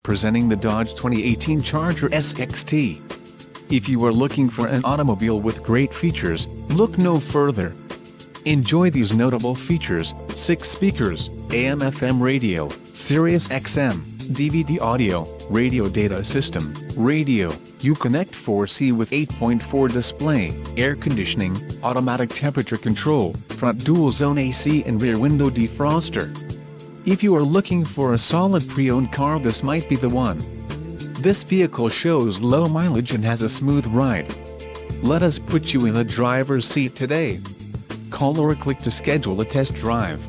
presenting the Dodge 2018 Charger SXT. If you are looking for an automobile with great features, look no further. Enjoy these notable features: 6 speakers, AM/FM radio, Sirius XM, DVD audio, radio data system, radio, Uconnect 4C with 8.4 display, air conditioning, automatic temperature control, front dual zone AC and rear window defroster. If you are looking for a solid pre-owned car, this might be the one. This vehicle shows low mileage and has a smooth ride. Let us put you in the driver's seat today. Call or click to schedule a test drive.